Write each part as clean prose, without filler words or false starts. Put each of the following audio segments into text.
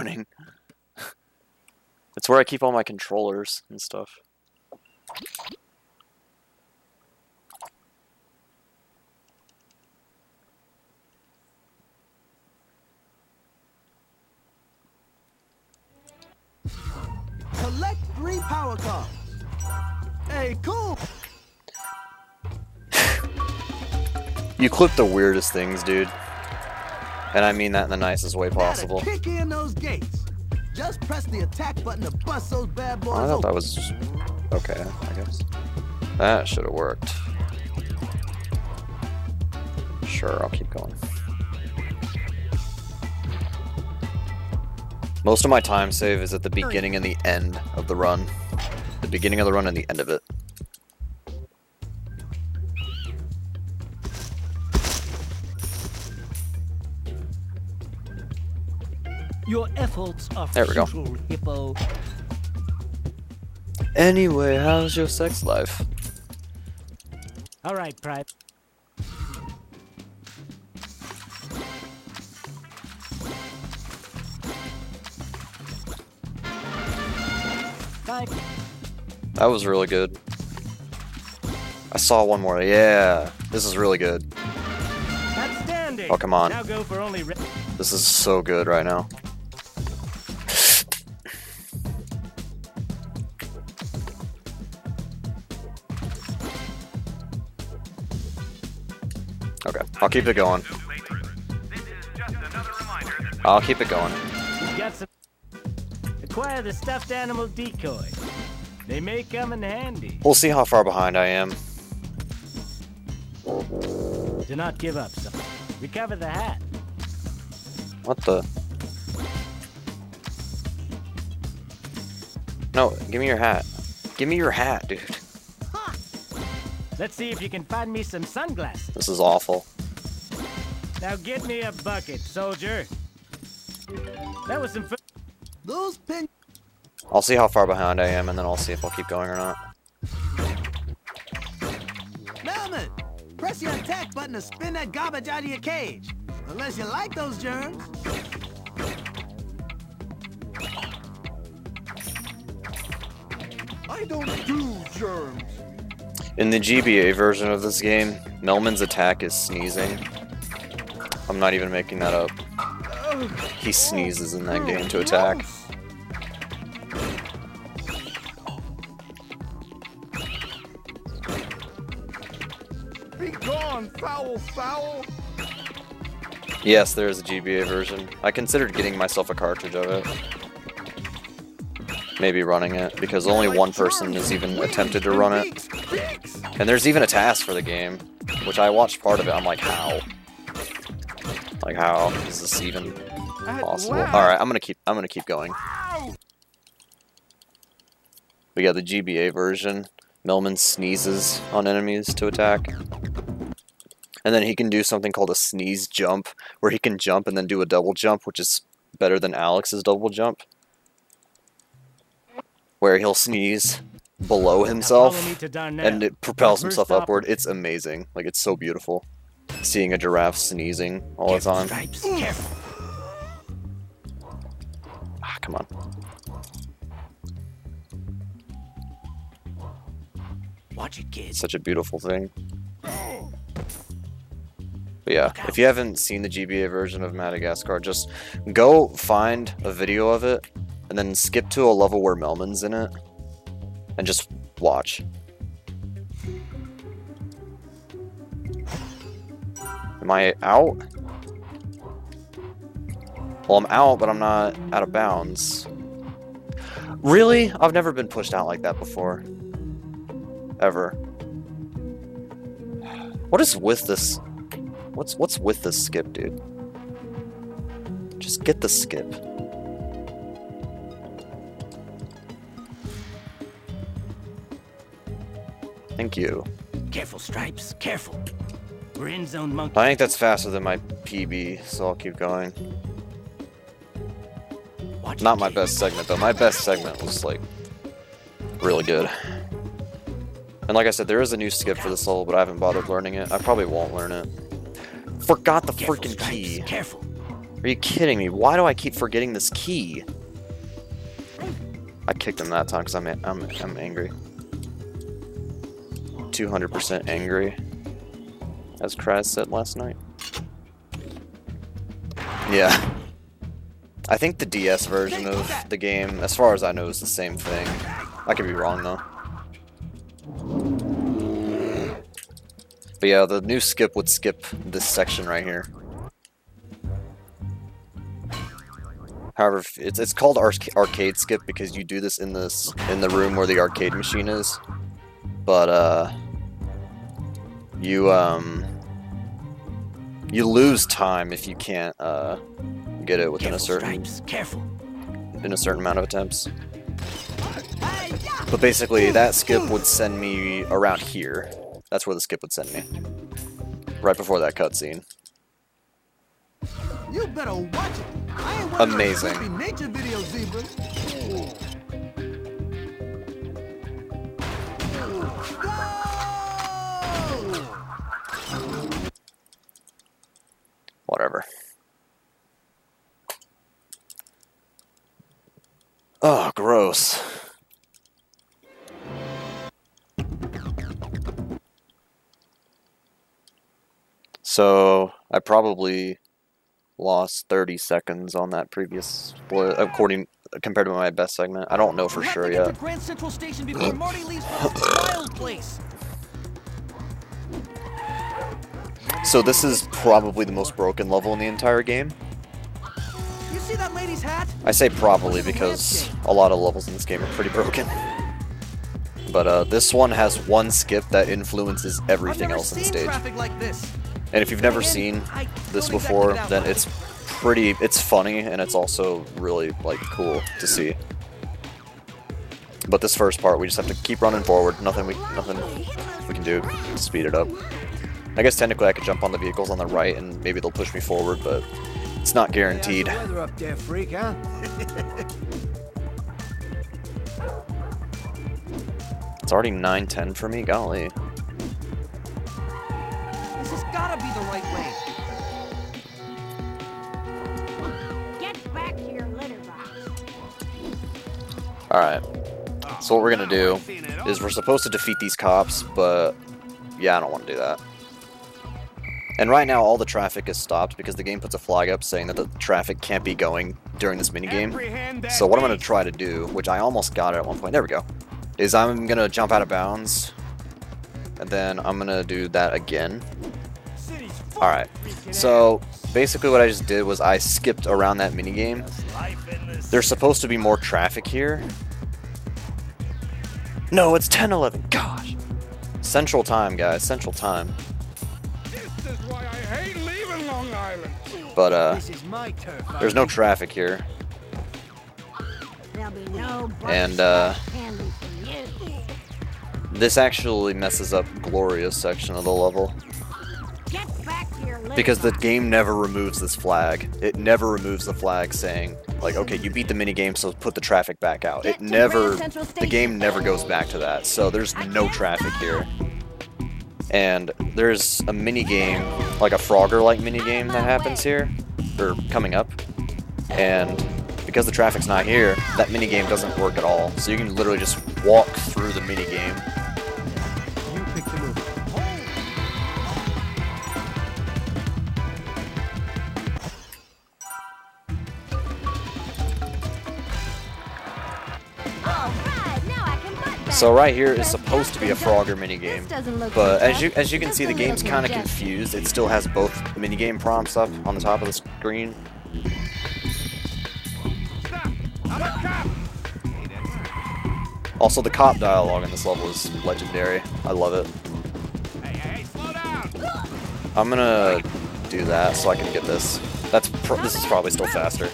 opening. It's where I keep all my controllers and stuff. Collect 3 power cards. Hey, cool. You clip the weirdest things, dude. And I mean that in the nicest way possible. Kick in those gates. Just press the attack button to bust those bad boys. I thought that was okay, I guess. That should have worked. Sure, I'll keep going. Most of my time save is at the beginning and the end of the run. The beginning of the run and the end of it. Your efforts are there we go. futile, hippo. Anyway, how's your sex life? All right, Pride. Bye. That was really good. I saw one more. Yeah, this is really good. Outstanding. Oh, come on. Now go for only This is so good right now. Okay, I'll keep it going. I'll keep it going. You got some. Acquire the stuffed animal decoy. They may come in handy. We'll see how far behind I am. Do not give up, son. Recover the hat. What the? No, give me your hat. Give me your hat, dude. Let's see if you can find me some sunglasses. This is awful. Now get me a bucket, soldier. That was some. Those pin. I'll see how far behind I am, and then I'll see if I'll keep going or not. Melman, press the attack button to spin that garbage out of your cage. Unless you like those germs. I don't do germs. In the GBA version of this game, Melman's attack is sneezing. I'm not even making that up. He sneezes in that game to attack. Be gone, foul, foul. Yes, there is a GBA version. I considered getting myself a cartridge of it. Maybe running it, because only one person has even attempted to run it. And there's even a task for the game, which I watched part of it. I'm like, how? Like, how is this even possible? Alright, I'm gonna keep going. We got the GBA version. Melman sneezes on enemies to attack. And then he can do something called a sneeze jump, where he can jump and then do a double jump, which is better than Alex's double jump. Where he'll sneeze below himself, and it propels himself upward. It's amazing. Like, it's so beautiful. Seeing a giraffe sneezing all the time. Careful. Ah, come on. Watch it, kids. Such a beautiful thing. But yeah, if you haven't seen the GBA version of Madagascar, just go find a video of it, and then skip to a level where Melman's in it, and just watch. Am I out? Well, I'm out, but I'm not out of bounds. Really? I've never been pushed out like that before. Ever. What is with this? What's with this skip, dude? Just get the skip. Thank you. Careful, Stripes. Careful. We're in zone, monkey. I think that's faster than my PB, so I'll keep going. Not my best segment, though. My best segment was, like, really good. And like I said, there is a new skip for this level, but I haven't bothered learning it. I probably won't learn it. Forgot the freaking key. Careful. Are you kidding me? Why do I keep forgetting this key? I kicked him that time because I'm angry. 200% angry, as Kraz said last night. Yeah. I think the DS version of the game, as far as I know, is the same thing. I could be wrong, though. But yeah, the new skip would skip this section right here. However, it's called arcade skip because you do this in the room where the arcade machine is. But you lose time if you can't get it within a certain amount of attempts. But basically, that skip would send me around here. That's where the skip would send me. Right before that cutscene. You better watch it. I ain't Amazing. nature video, zebra. Whatever. Oh, gross. So, I probably lost 30 seconds on that previous split, compared to my best segment. I don't know for sure yet. Grand Central Station before Marty leaves for this wild place. So this is probably the most broken level in the entire game. You see that lady's hat? I say probably because a lot of levels in this game are pretty broken. But this one has one skip that influences everything else in the stage. Like this. And if you've never seen this before, then it's funny, and it's also really, like, cool to see. But this first part, we just have to keep running forward. Nothing we can do to speed it up. I guess technically I could jump on the vehicles on the right, and maybe they'll push me forward, but it's not guaranteed. Up there, freak, huh? It's already 9:10 for me, golly. This has gotta be the right way. Get back to your litter box. Alright. So what we're gonna do is we're supposed to defeat these cops, but yeah, I don't want to do that. And right now all the traffic is stopped because the game puts a flag up saying that the traffic can't be going during this minigame. So what I'm gonna try to do, which I almost got it at one point, there we go, is I'm gonna jump out of bounds, and then I'm gonna do that again. Alright, so basically what I just did was I skipped around that minigame. There's supposed to be more traffic here. No, it's 10:11, gosh. Central time, guys, Central time. This is why I hate leaving Long Island. But, This is my turf. there's no traffic here. There'll be no And, candy for you. this actually messes up Gloria's section of the level. Get back to your litter Because the box. game never removes this flag. It never removes the flag saying, like, okay, you beat the minigame, so put the traffic back out. It never, the game never goes back to that, so there's no traffic here. And there's a minigame, like a Frogger-like minigame that happens here, or coming up. And because the traffic's not here, that minigame doesn't work at all. So you can literally just walk through the minigame. You pick the move. Alright, now I can butt back. So right here is supposed to be a Frogger minigame. This doesn't look But too as tough. you can Just see, a the game's little kind of congestion. confused. It still has both minigame prompts up on the top of the screen. Stop! I'm a cop! Also, the cop dialogue in this level is legendary. I love it. Hey, slow down! I'm gonna do that so I can get this. This is probably still faster.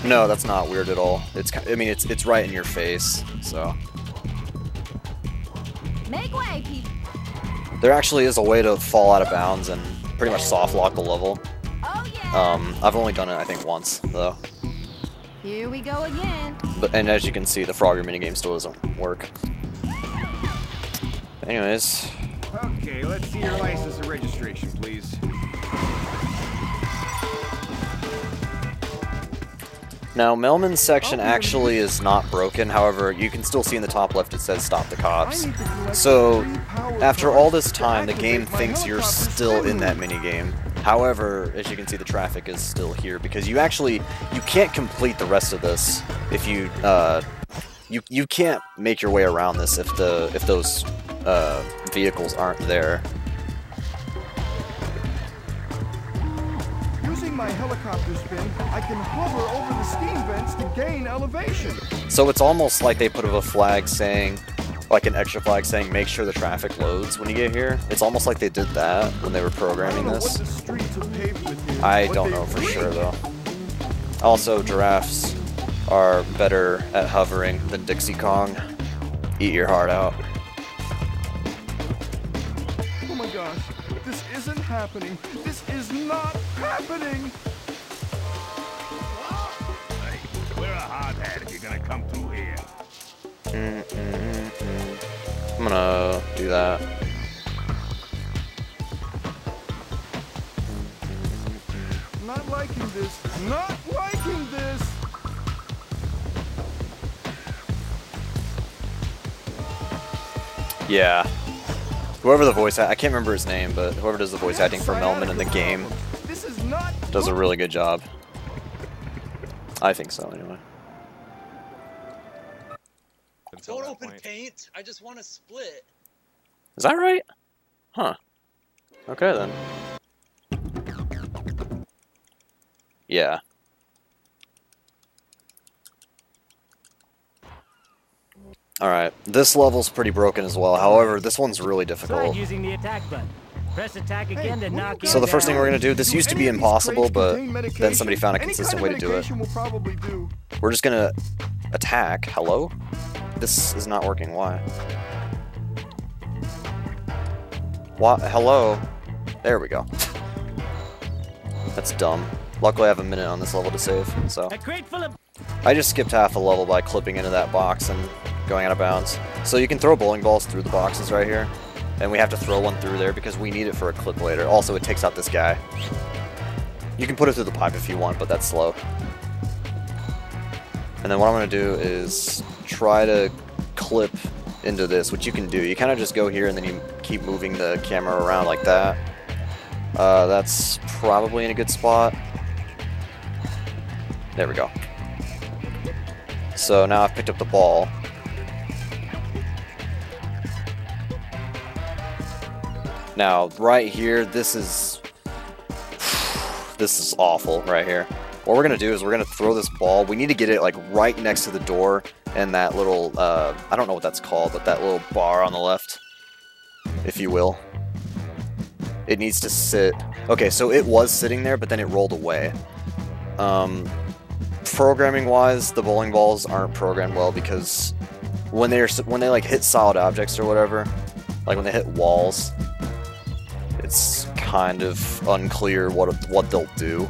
No, that's not weird at all. I mean, it's right in your face. So Make way, people. there actually is a way to fall out of bounds and pretty much soft lock the level. Oh yeah. I've only done it I think once though. Here we go again. And as you can see, the Frogger minigame still doesn't work. Anyways, Okay, let's see your license and registration, please. Now, Melman's section actually is not broken, however, you can still see in the top left it says stop the cops. So, after all this time, the game thinks you're still in that minigame. However, as you can see, the traffic is still here, because you can't complete the rest of this if you, you can't make your way around this if those, vehicles aren't there. Using my helicopter spin, I can hover over the steam vents to gain elevation. So it's almost like they put up a flag saying, like an extra flag saying, make sure the traffic loads when you get here. It's almost like they did that when they were programming this. I don't know for sure though. Also, giraffes are better at hovering than Dixie Kong. Eat your heart out. Oh my gosh, this isn't happening. This is not happening. Hey, we're a hardhead if you're gonna come through here. I'm gonna do that. Not liking this. Not liking this. Yeah. Whoever the voice I can't remember his name, but whoever does the voice acting for Melman in the game does a really good job. I think so, anyway. Don't open paint. I just want to split. Is that right? Huh. Okay then. Yeah. Alright, this level's pretty broken as well. However, this one's really difficult. Using the attack button. Press attack again to knock So the first thing down. we're going to do, this used to be impossible, but then somebody found a consistent way to do it. We're just going to attack. Hello? This is not working. Why? What? Hello? There we go. That's dumb. Luckily I have a minute on this level to save, so... A crate full of I just skipped half a level by clipping into that box and going out of bounds. So you can throw bowling balls through the boxes right here. And we have to throw one through there because we need it for a clip later. Also, it takes out this guy. You can put it through the pipe if you want, but that's slow. And then what I'm going to do is try to clip into this, which you can do. You kind of just go here and then you keep moving the camera around like that. That's probably in a good spot. There we go. So now I've picked up the ball. Now, right here, this is awful right here. What we're going to do is we're going to throw this ball. We need to get it like right next to the door and that little, I don't know what that's called, but that little bar on the left, if you will. It needs to sit. Okay, so it was sitting there, but then it rolled away. Programming-wise, the bowling balls aren't programmed well because when they like hit solid objects or whatever, like when they hit walls, it's kind of unclear what they'll do.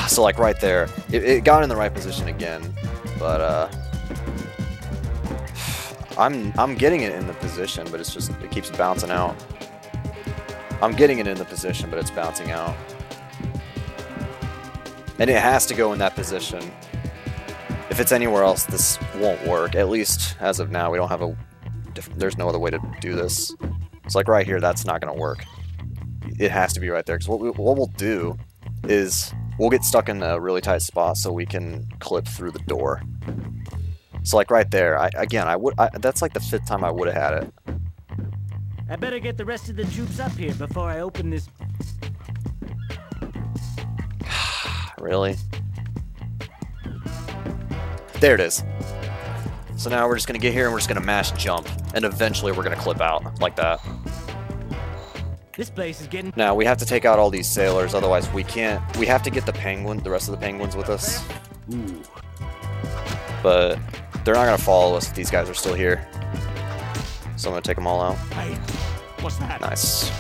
So like right there, it got in the right position again, but I'm getting it in the position, but it keeps bouncing out. I'm getting it in the position, but it's bouncing out. And it has to go in that position. If it's anywhere else, this won't work. At least as of now, we don't have there's no other way to do this. It's like right here, that's not going to work. It has to be right there, because what we'll do is we'll get stuck in a really tight spot so we can clip through the door. So like right there, that's like the 5th time I would have had it. I better get the rest of the troops up here before I open this. Really? There it is. So now we're just going to get here and we're just going to mash jump. And eventually we're going to clip out like that. This place is getting... Now we have to take out all these sailors, otherwise we can't... We have to get the rest of the penguins with us. Ooh. But they're not going to follow us if these guys are still here. So I'm going to take them all out. Hey, what's that? Nice.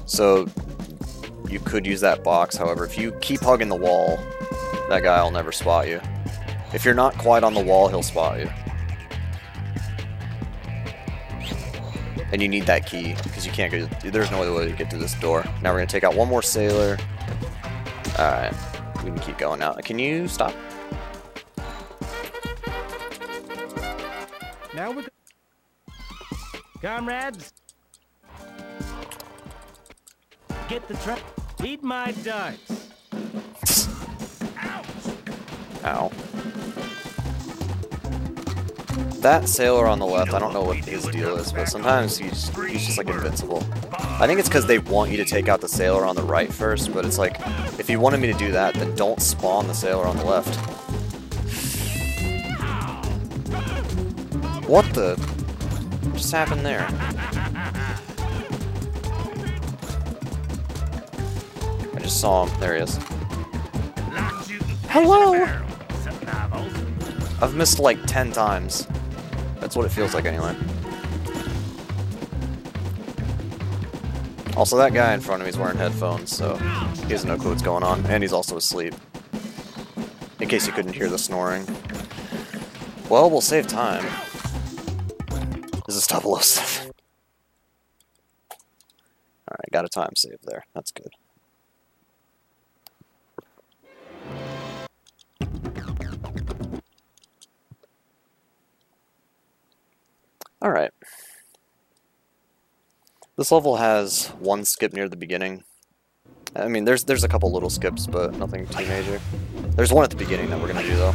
So you could use that box, however, if you keep hugging the wall, that guy will never spot you. If you're not quite on the wall, he'll spot you. And you need that key, because you can't get, there's no other way to get to this door. Now we're going to take out one more sailor. Alright, we can keep going now. Can you stop? Now we're comrades. Get the trap. Eat my darts. Ow. That sailor on the left, I don't know what his deal is, but sometimes he's just like invincible. I think it's because they want you to take out the sailor on the right first, but it's like, if you wanted me to do that, then don't spawn the sailor on the left. What the just happened there? I just saw him. There he is. Hello! I've missed like 10 times. That's what it feels like anyway. Also, that guy in front of me is wearing headphones, so he has no clue what's going on. And he's also asleep. In case you couldn't hear the snoring. Well, we'll save time. This is 007. Alright, got a time save there. That's good. Alright. This level has one skip near the beginning. I mean, there's a couple little skips, but nothing too major. There's one at the beginning that we're gonna do, though.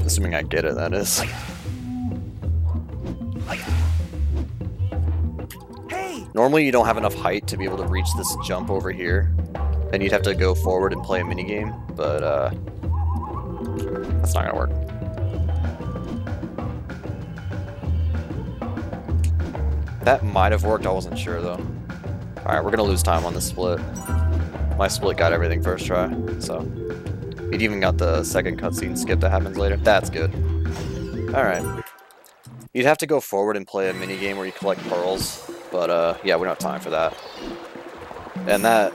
Assuming I get it, that is. Normally you don't have enough height to be able to reach this jump over here. And you'd have to go forward and play a minigame, but that's not gonna work. That might have worked, I wasn't sure though. Alright, we're gonna lose time on this split. My split got everything first try, so. It even got the second cutscene skip that happens later. That's good. Alright. You'd have to go forward and play a minigame where you collect pearls, but yeah, we don't have time for that. And that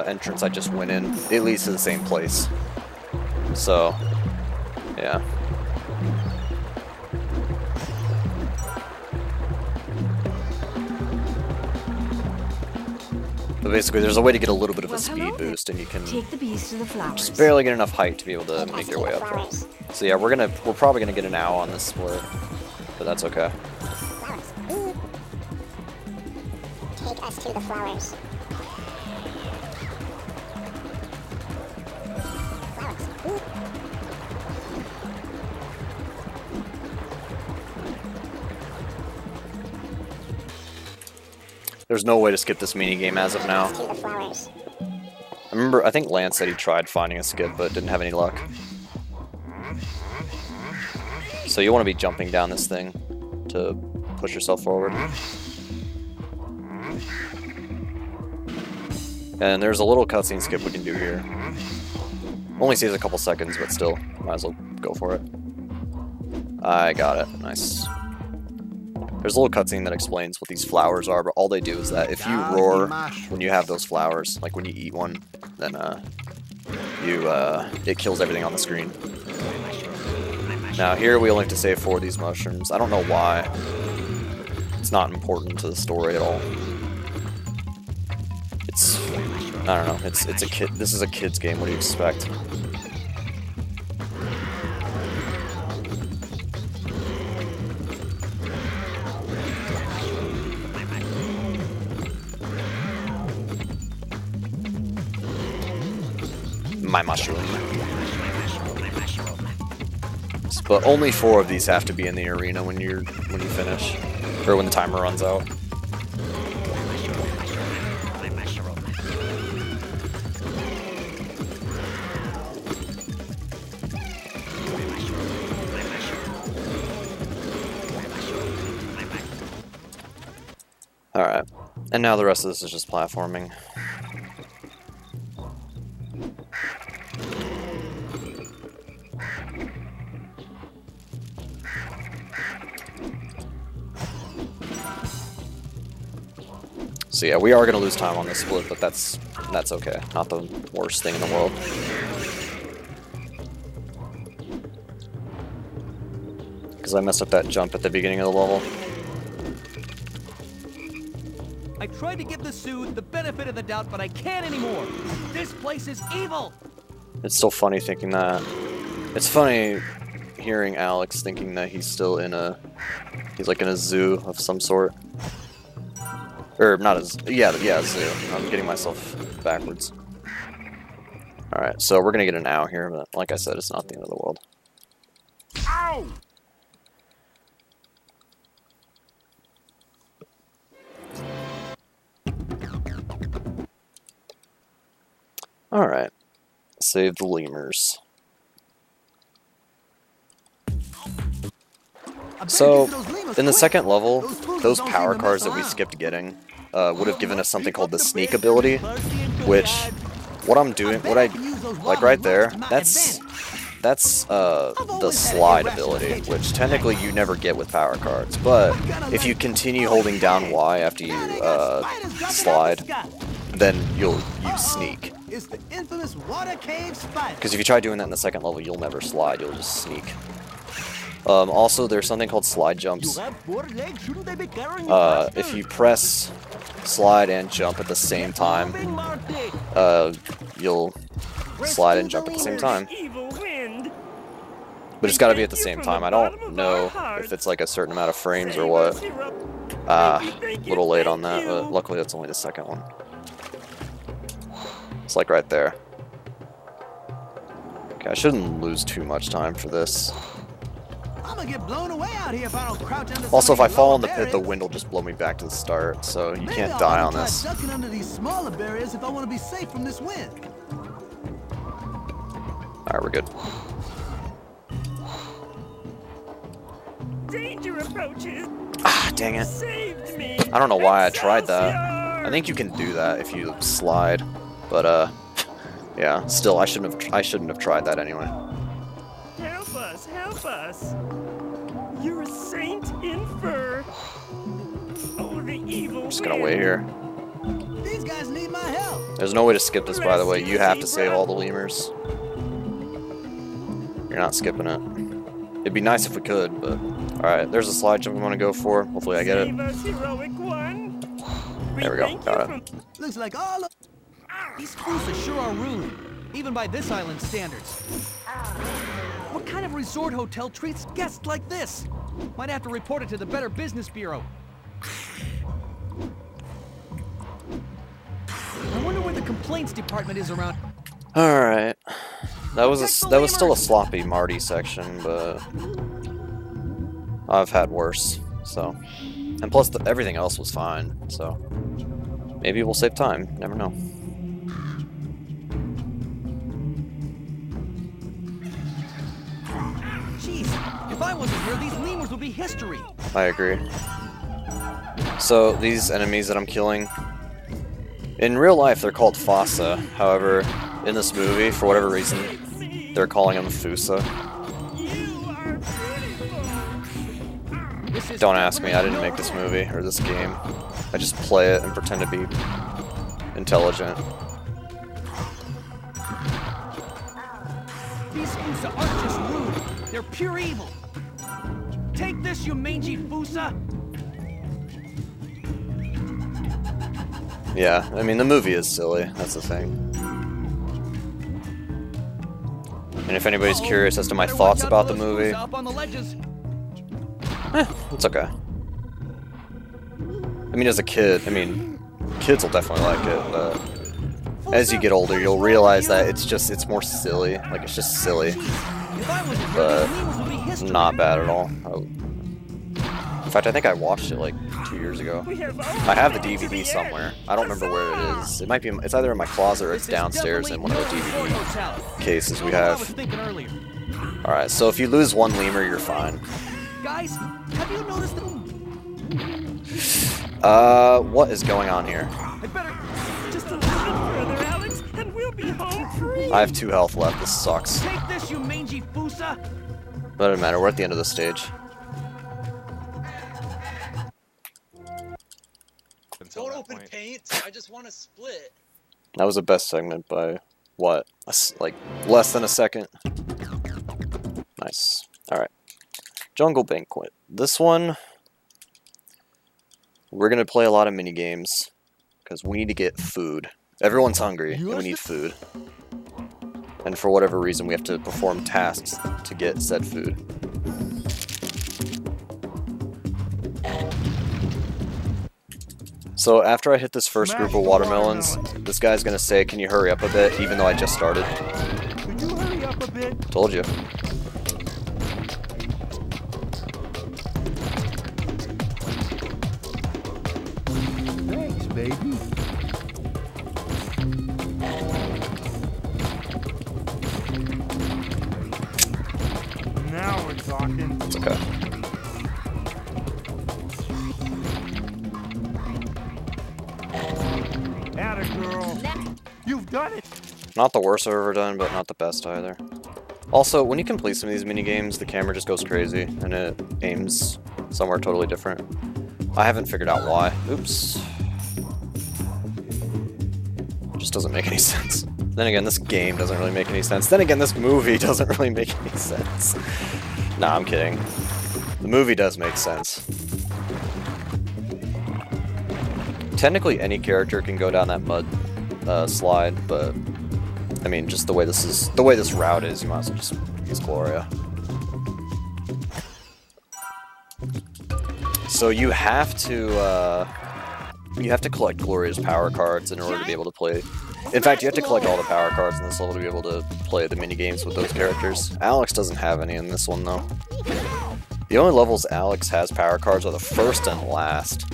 entrance I just went in, it leads to the same place. So, yeah. But basically, there's a way to get a little bit of a speed boost, and you can Take the bees to the flowers. just barely get enough height to be able to make your way up there. So yeah, we're probably gonna get an owl on this split, but that's okay. Take us to the flowers. There's no way to skip this minigame as of now. I think Lance said he tried finding a skip, but didn't have any luck. So you want to be jumping down this thing to push yourself forward. And there's a little cutscene skip we can do here. Only saves a couple seconds, but still, might as well go for it. I got it. Nice. There's a little cutscene that explains what these flowers are, but all they do is that if you roar when you have those flowers, like when you eat one, then it kills everything on the screen. Now here we only have to save 4 of these mushrooms. I don't know why. It's not important to the story at all. I don't know. It's a kid. This is a kid's game. What do you expect? My mushroom. But only 4 of these have to be in the arena when you finish, or when the timer runs out. Alright, and now the rest of this is just platforming. So yeah, we are going to lose time on this split, but that's okay. Not the worst thing in the world. Because I messed up that jump at the beginning of the level. I tried to give the Sioux the benefit of the doubt, but I can't anymore. This place is evil. It's still funny thinking that. It's funny hearing Alex thinking that he's still in a... He's like in a zoo of some sort. Or not a zoo. Yeah, zoo. I'm getting myself backwards. Alright, so we're gonna get an ow here, but like I said, it's not the end of the world. Ow! Alright. Save the lemurs. So, in the second level, those power cards that we skipped getting would have given us something called the sneak ability, which, what I'm doing, like right there, that's the slide ability, which technically you never get with power cards, but if you continue holding down Y after you slide, then you sneak. Because if you try doing that in the second level, you'll never slide, you'll just sneak. Also, there's something called slide jumps. If you press slide and jump at the same time, you'll slide and jump at the same time. But it's gotta be at the same time. I don't know if it's like a certain amount of frames or what. A little late on that, but luckily that's only the second one. It's like right there. Okay, I shouldn't lose too much time for this. I'm gonna get blown away out here if I don't crouch under. Also, if I fall in the pit, the wind will just blow me back to the start, so you can't die on this. Ducking under these smaller barriers if I want to be safe from this wind. Alright, we're good. Danger approaches. Ah, dang it. Saved me. I don't know why I tried that. I think you can do that if you slide, but yeah, still I shouldn't have tried that anyway. Help us, help us. You're a saint in fur. Oh, the evil. I'm just gonna wait here. These guys need my help. There's no way to skip this, by the way. You have to save all the lemurs. You're not skipping it. It'd be nice if we could, but... Alright, there's a slide jump I'm gonna go for. Hopefully I get it. Save us, heroic one. There we go, got it. Looks like all of these spruces sure are rude, even by this island's standards. What kind of resort hotel treats guests like this? Might have to report it to the Better Business Bureau. I wonder where the complaints department is around. Alright. That was still a sloppy Marty section, but I've had worse, so. And plus everything else was fine, so maybe we'll save time, never know. Jeez, if I wasn't here, these lemurs would be history. I agree. So these enemies that I'm killing, in real life they're called Fossa. However, in this movie, for whatever reason, they're calling them Fusa. Don't ask me, I didn't make this movie, or this game. I just play it and pretend to be intelligent. These Fusa aren't just rude, they're pure evil. Take this, you mangy Fusa! Yeah, I mean, the movie is silly, that's the thing. And if anybody's curious as to my thoughts about the movie, it's okay. I mean, as a kid, kids will definitely like it, but as you get older, you'll realize that it's more silly. Like, it's just silly. But not bad at all. In fact, I think I watched it like 2 years ago. I have the DVD somewhere. I don't remember where it is. It might be, it's either in my closet or it's downstairs in one of the DVD cases we have. Alright, so if you lose one lemur, you're fine. Guys, have you noticed that? What is going on here? I better just a little bit further, Alex, and we'll be home free. I have 2 health left. This sucks. Take this, you mangy Fusa! Doesn't matter. We're at the end of the stage. Don't open paint. I just want to split. That was the best segment by what? Like less than a second. Nice. All right. Jungle Banquet. This one, we're gonna play a lot of mini games. because we need to get food. Everyone's hungry, and we need food. And for whatever reason, we have to perform tasks to get said food. So after I hit this first group of watermelons, this guy's gonna say, "Can you hurry up a bit?" Even though I just started. Could you hurry up a bit? Told you. Thanks, baby. Now we're talking. It's okay. Atta girl. You've done it. Not the worst I've ever done, but not the best either. Also, when you complete some of these mini-games, the camera just goes crazy, and it aims somewhere totally different. I haven't figured out why. Oops. It just doesn't make any sense. Then again, this game doesn't really make any sense. Then again, this movie doesn't really make any sense. Nah, I'm kidding. The movie does make sense. Technically, any character can go down that mud slide, but I mean, just the way this route is, you might as well just use Gloria. So you have to collect Gloria's power cards in order to be able to play. In fact, you have to collect all the power cards in this level to be able to play the mini games with those characters. Alex doesn't have any in this one though. The only levels Alex has power cards are the first and last.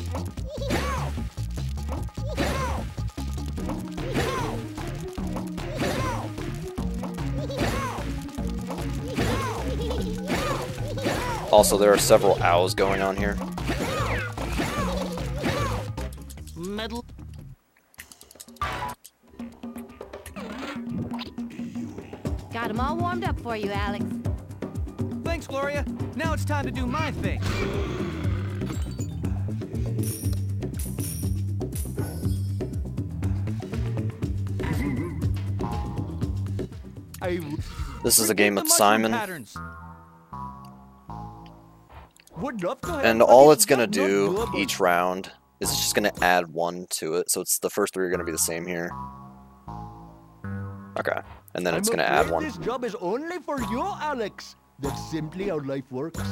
Also, there are several owls going on here. Metal. Got them all warmed up for you, Alex. Thanks, Gloria. Now it's time to do my thing. This is a game with Simon, Patterns. and all it's gonna do each round is it's just gonna add one to it, so it's the first three are gonna be the same here. Okay, and then it's gonna add one. This job is only for you, Alex. That's simply how life works.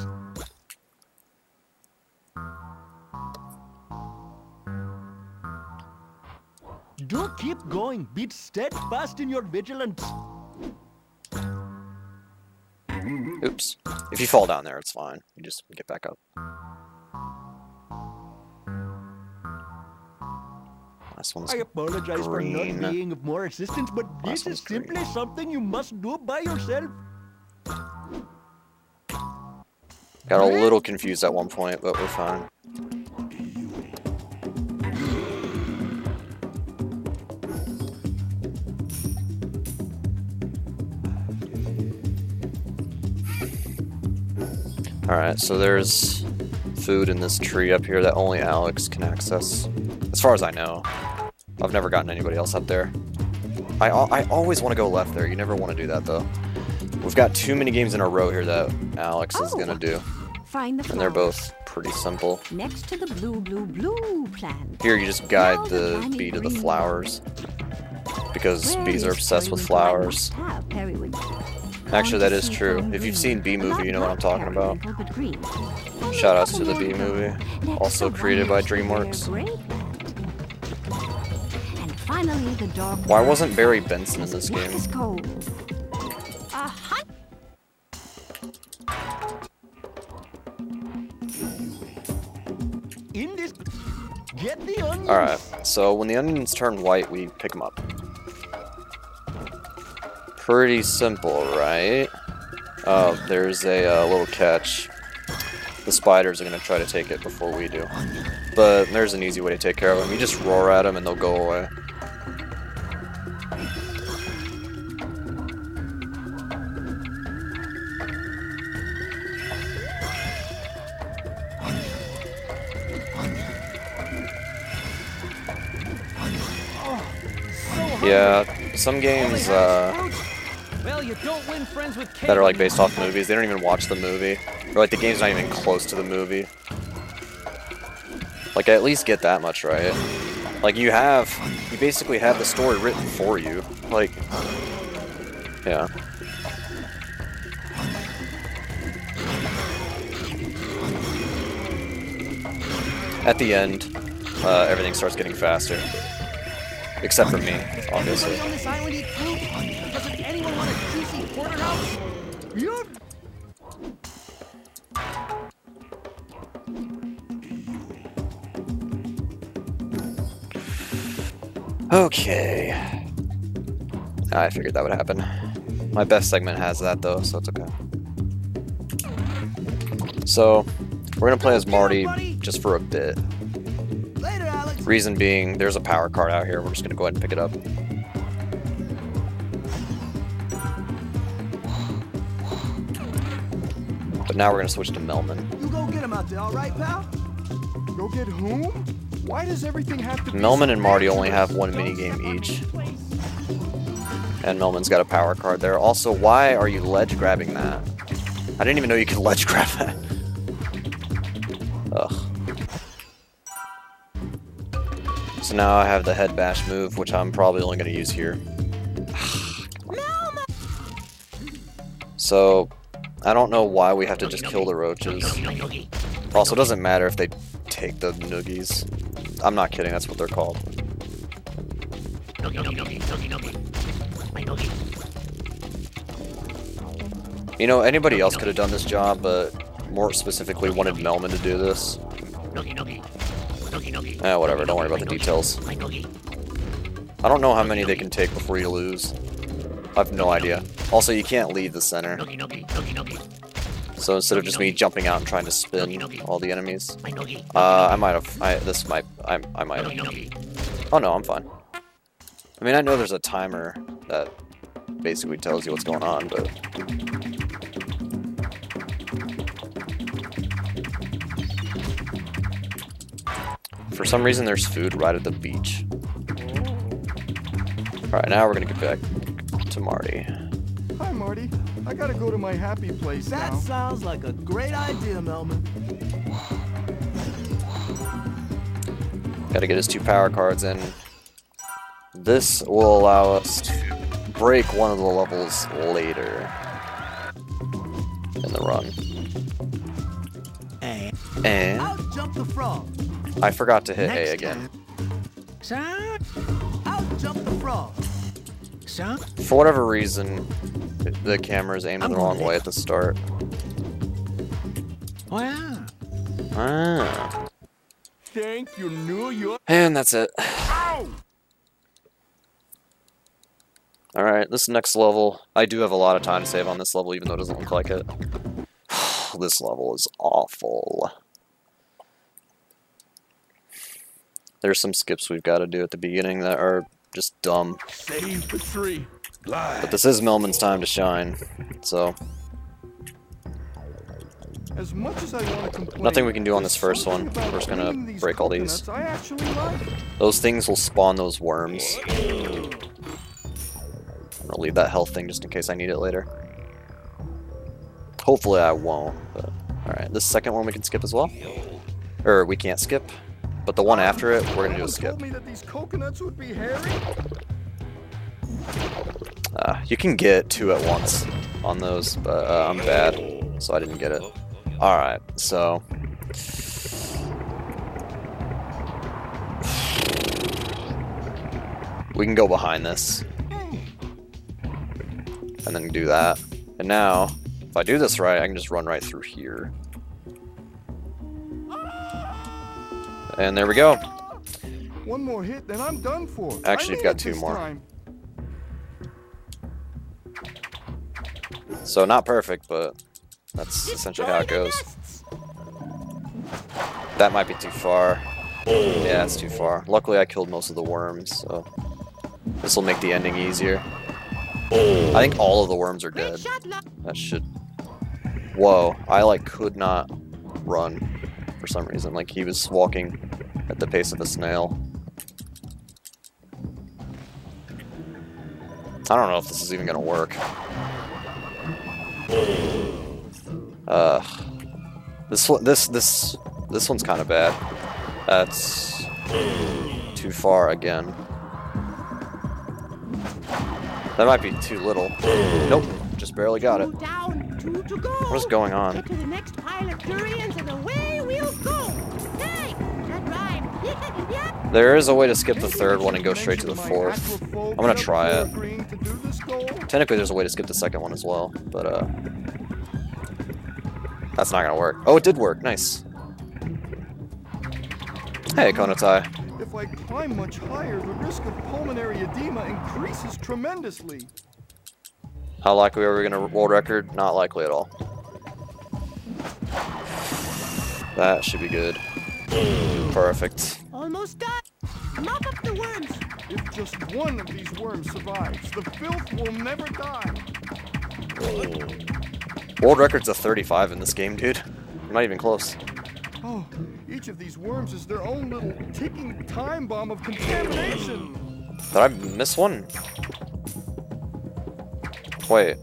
Do keep going. Be steadfast in your vigilance. Oops. If you fall down there, it's fine. You just get back up. Last one's I apologize for green. not being of more assistance, but this Last is one's green. simply something you must do by yourself. Got a little confused at one point, but we're fine. Alright, so there's food in this tree up here that only Alex can access. As far as I know. I've never gotten anybody else up there. I always want to go left there. You never want to do that, though. We've got too many games in a row here that Alex is going to do. Find the flowers. And they're both pretty simple. Next to the blue plant. Here, you just guide Now the tiny bee to the green flowers. Because Where bees are is obsessed with periwinkle? I flowers. must have periwinkle. Actually, that Want is to see true. fun If you've green. seen Bee Movie, you know what I'm talking about. Periwinkle, but green. Shoutouts to the Bee Movie. Next Also the created by ones that DreamWorks. wear gray. And finally, the dog. Why wasn't Barry Benson in this game? Is cold. A hunt. In this, get the onions. Alright, so when the onions turn white, we pick them up. Pretty simple, right? Oh, there's a little catch. The spiders are going to try to take it before we do. But there's an easy way to take care of them. You just roar at them and they'll go away. Yeah, some games Well, you don't win friends with that are like based off movies, they don't even watch the movie. Or like the game's not even close to the movie. Like I at least get that much right. Like, you basically have the story written for you. Like, yeah. At the end, everything starts getting faster. Except for me, obviously. Everybody on this island eat fruit? Doesn't anyone want a juicy porterhouse? You're Okay. I figured that would happen. My best segment has that though, so it's okay. So, we're gonna play as Marty just for a bit. Later, Alex. Reason being, there's a power card out here. We're just gonna go ahead and pick it up. But now we're gonna switch to Melman. You go get him out there, all right, pal? go get whom? Why does everything have to be Melman so and Marty only dangerous? have one minigame each. And Melman's got a power card there. Also, why are you ledge grabbing that? I didn't even know you could ledge grab that. Ugh. So now I have the head bash move, which I'm probably only going to use here. So, I don't know why we have to just kill the roaches. Also, it doesn't matter if they take the noogies. I'm not kidding, that's what they're called. You know, anybody else could have done this job, but more specifically wanted Melman to do this. Whatever, don't worry about the details. I don't know how many they can take before you lose. I have no idea. Also, you can't leave the center. So instead of just me jumping out and trying to spin all the enemies, I might have. I might have. Oh no, I'm fine. I mean, I know there's a timer that basically tells you what's going on, but. For some reason, there's food right at the beach. Alright, now we're gonna get back to Marty. Hi, Marty. I gotta go to my happy place That now. sounds like a great idea, Melman. Gotta get his 2 power cards in. This will allow us to break one of the levels later in the run. And Out jump the frog. I forgot to hit A again. Out jump the frog. For whatever reason, the camera is aimed the wrong way at the start. Ah. Thank you, New York. And that's it. Ow! Alright, this next level, I do have a lot of time to save on this level, even though it doesn't look like it. This level is awful. There's some skips we've got to do at the beginning that are just dumb. Save the tree. But this is Melman's time to shine, so As much as I want to complain, nothing we can do on this there's first one. something about We're just gonna cleaning these break all these. coconuts I actually like. Those things will spawn those worms. I'm gonna leave that health thing just in case I need it later. Hopefully I won't, but alright. This second one we can skip as well. Or we can't skip, but the one after it, we're gonna do a Someone skip. told me that these coconuts would be hairy. You can get 2 at once on those, but I'm bad, so I didn't get it. Alright, so we can go behind this and then do that. And now, if I do this right, I can just run right through here. And there we go. One more hit, then I'm done for. Actually, I you've mean got it 2 this more. time. So not perfect, but that's essentially how it goes. That might be too far. Yeah, it's too far. Luckily I killed most of the worms, so this will make the ending easier. I think all of the worms are dead. That should... Whoa, I like could not run for some reason. Like he was walking at the pace of a snail. I don't know if this is even gonna work. This one's kind of bad. That's 2 too far again. That might be too little. Nope, just barely got it. Two down, two to go. What is going on? Get to the next pile of durians and away we'll go. Hey, that rhymed. Yeah. There is a way to skip the third one and go straight to the fourth. I'm gonna try it. Technically, there's a way to skip the second one as well, but that's not gonna work. Oh, it did work. Nice. Hey, Konotai. If I climb much higher, the risk of pulmonary edema increases tremendously. How likely are we gonna world record? Not likely at all. That should be good. Perfect. Almost done. Mop up the worms. If just one of these worms survives, the filth will never die. World record's a 35 in this game, dude. I'm not even close. Oh, each of these worms is their own little ticking time bomb of contamination. Did I miss one? Wait.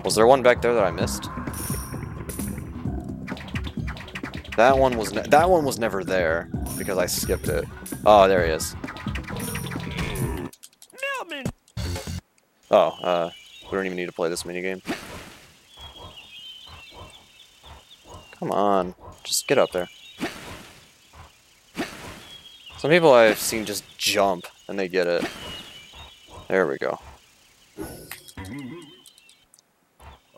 Was there one back there that I missed? That one was never there because I skipped it. Oh, there he is. Melman! Oh, we don't even need to play this minigame. Come on, just get up there. Some people I've seen just jump and they get it. There we go.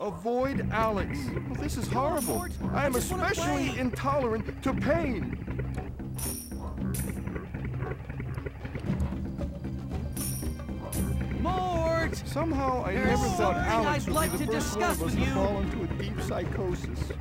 Avoid Alex. Well, this is horrible. I am especially intolerant to pain. Mort! Somehow I There's never thought something Alex I'd would like be the to first one of discuss us with to you. fall into a deep psychosis.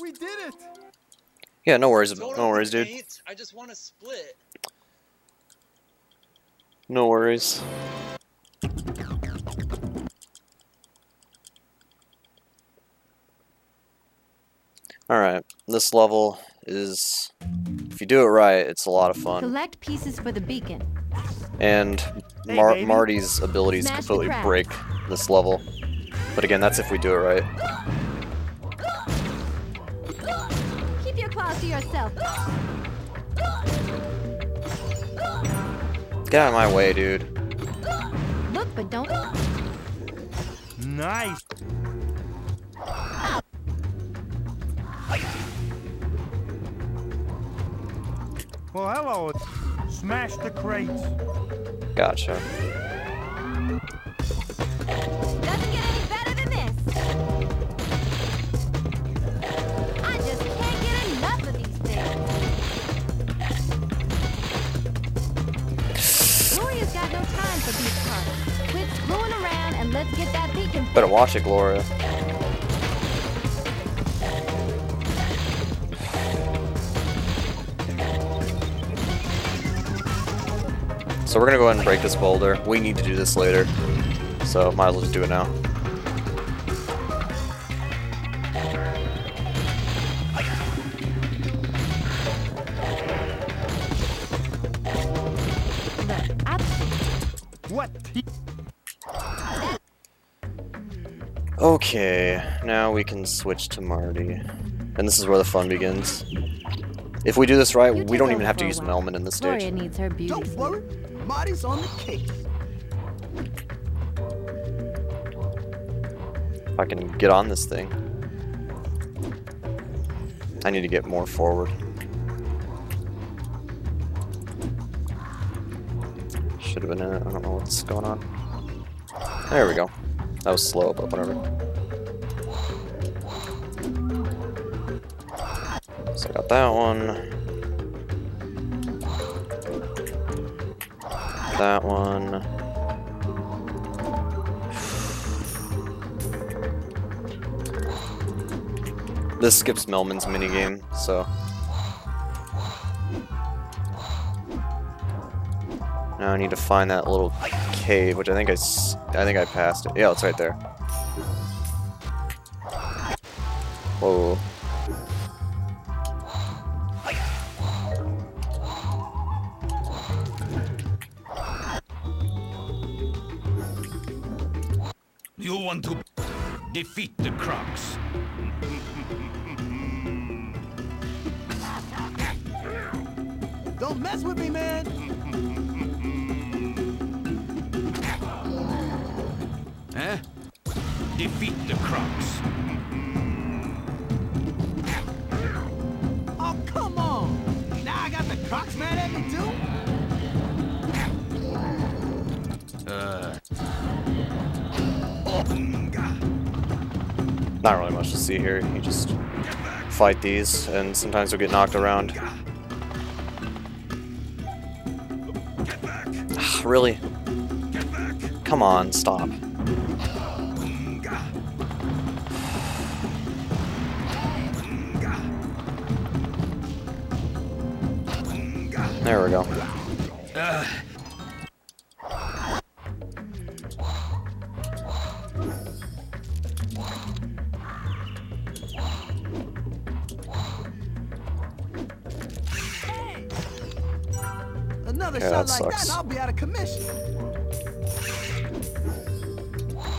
We did it! Yeah, no worries, Don't no worries, open dude. paint, I just want to split. No worries. Alright, this level is, if you do it right, it's a lot of fun. Collect pieces for the beacon. And Hey, baby. Marty's abilities Smash the completely crab. break this level. But again, that's if we do it right. Keep your claws to yourself. Get out of my way, dude. Look, but don't. Nice. Well, hello. Smash the crates. Gotcha. Doesn't get any better than this. I just can't get enough of these things. Gloria's got no time for these parts. Quit screwing around and let's get that beacon. Better watch it, Gloria. So we're gonna go ahead and break this boulder. We need to do this later, so might as well just do it now. What? Okay, now we can switch to Marty. And this is where the fun begins. If we do this right, You we take don't over even have to for a use while. Melman in this Gloria stage. needs her beauty. Don't worry, Marty's on the case. If I can get on this thing. I need to get more forward. Should have been in it. I don't know what's going on. There we go. That was slow, but whatever. So I got that one. That one. This skips Melman's minigame, so. Now I need to find that little cave, which I think I passed it. Yeah, it's right there. want to defeat the Crocs. Don't mess with me, man. Huh? Defeat the Crocs. Oh, come on. Now I got the Crocs mad at me, too? Not really much to see here. You just fight these, and sometimes you'll get knocked around. Really? Come on, stop. There we go. Another Yeah, shot that like that, sucks. and I'll be out of commission.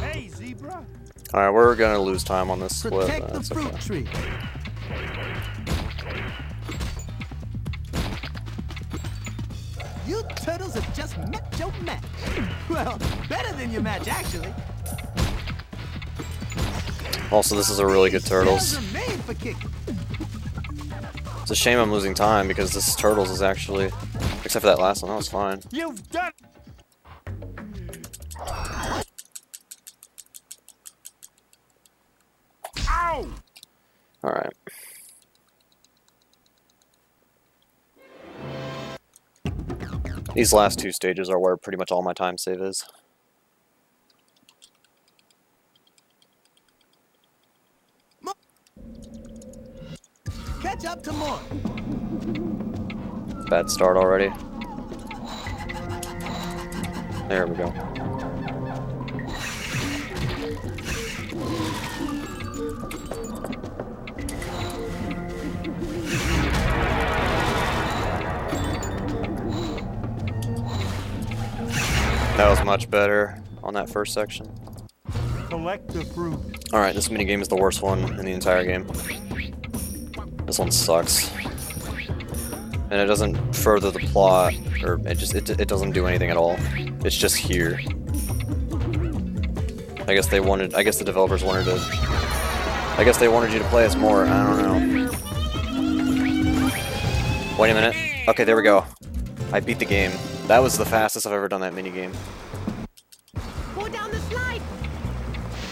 Hey, zebra. Alright, we're gonna lose time on this split. Protect the That's fruit okay. tree. You turtles have just met your match. Well, better than your match, actually. Also, this is a really good Turtles. These shells are made for kicking. It's a shame I'm losing time because this Turtles is actually, except for that last one, that was fine. You've done. Ow! Alright. These last two stages are where pretty much all my time save is. Catch up to more. Bad start already. There we go. That was much better on that first section. Collect the fruit. Alright, this minigame is the worst one in the entire game. This one sucks. And it doesn't further the plot, or it doesn't do anything at all. It's just here. I guess the developers wanted to, I guess they wanted you to play as more, I don't know. Wait a minute. Okay, there we go. I beat the game. That was the fastest I've ever done that minigame. Go down the slide.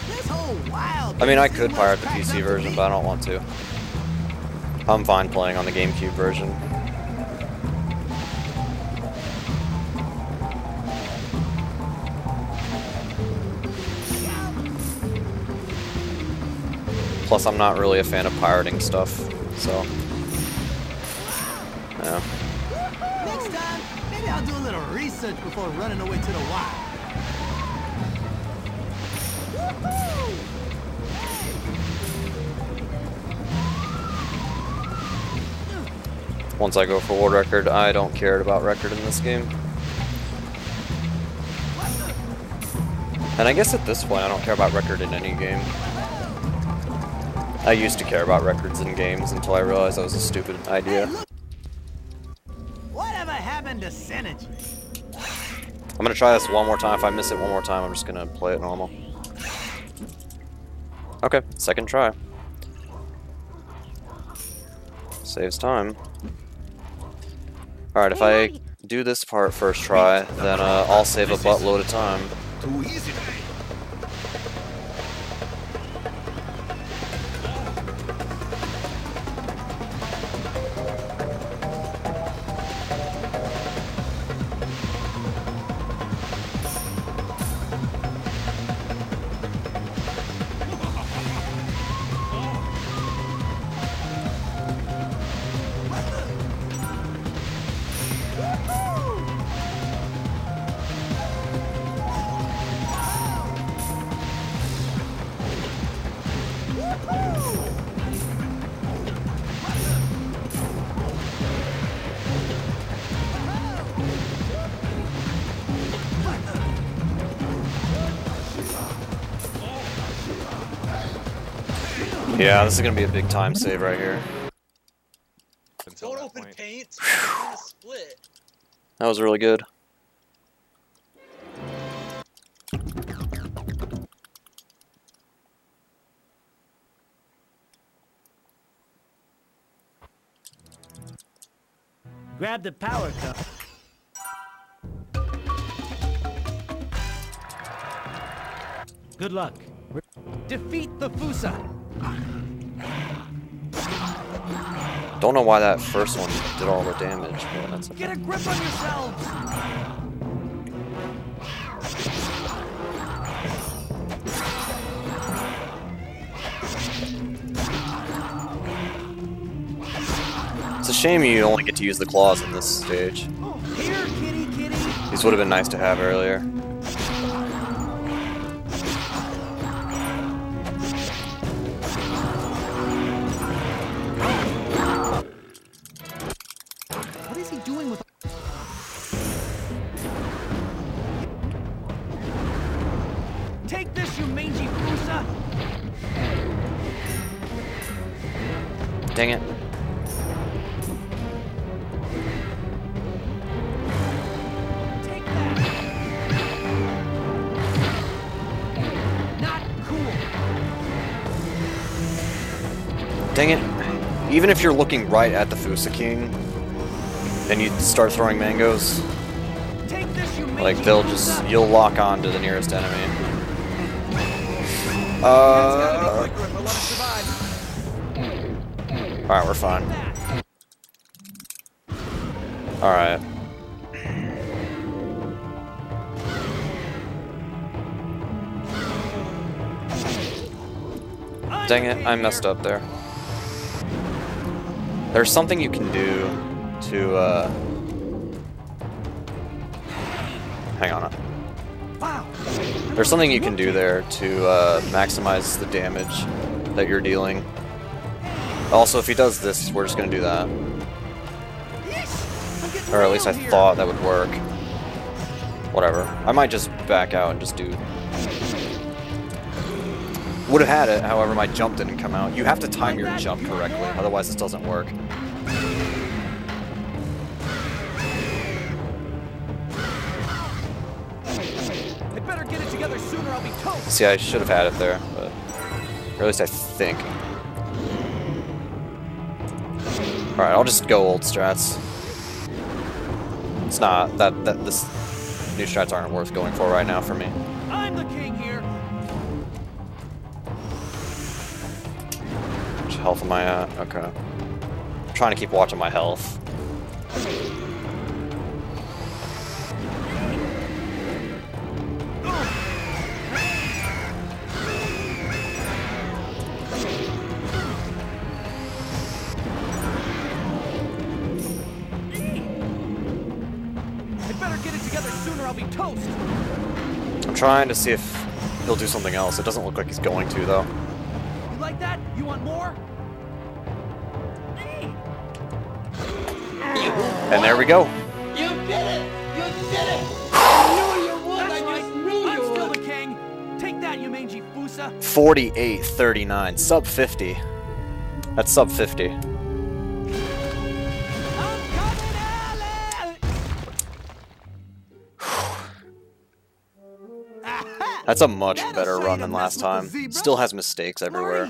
This whole wild. I mean, I could pirate the PC version, but I don't want to. I'm fine playing on the GameCube version. Plus, I'm not really a fan of pirating stuff, so... yeah. Next time, maybe I'll do a little research before running away to the wild. Once I go for world record, I don't care about record in this game. And I guess at this point, I don't care about record in any game. I used to care about records in games until I realized that was a stupid idea. Hey, look. Whatever happened to synergy? I'm gonna try this one more time. If I miss it one more time, I'm just gonna play it normal. Okay, second try. Saves time. Alright, if I do this part first try, then I'll save a buttload of time. Too easy. Yeah, this is gonna be a big time save right here. Don't open paint. I want to split. That was really good. Grab the power cup. Good luck. Defeat the Fusa. Don't know why that first one did all the damage, but that's Get a grip on yourselves. It's a shame you only get to use the claws in this stage. Here, kitty, kitty. These would have been nice to have earlier. What is he doing with? Take this, you mangy Fusa. Dang it. Take that. Not cool. Dang it. Even if you're looking right at the Fusa King, and you start throwing mangoes, Take this, you mangy like they'll Fusa. just, you'll lock on to the nearest enemy. Quick grip, I'll let him survive. Alright, we're fine. Alright. Dang it, I messed up there. There's something you can do to, hang on. Wow. There's something you can do there to maximize the damage that you're dealing. Also, if he does this, we're just gonna do that. Or at least I thought that would work. Whatever. I might just back out and just do... Would have had it, however my jump didn't come out. You have to time your jump correctly, otherwise this doesn't work. They better get it together sooner, I'll be toast. See, I should have had it there, but... Or at least I think. Alright, I'll just go old strats. It's not, this new strats aren't worth going for right now for me. I'm the king here. Which health am I at? Okay. I'm trying to keep watch on my health. They better get it together sooner, I'll be toast. I'm trying to see if he'll do something else. It doesn't look like he's going to, though. You like that? You want more? And there we go. You did it! You did it! I knew you would! That's I right. just knew I'm you still would! the king. Take that, you mangy Fusa. 48-39. Sub 50. That's sub 50. I'm coming, Alex! That's a much better run than last time. Still has mistakes everywhere.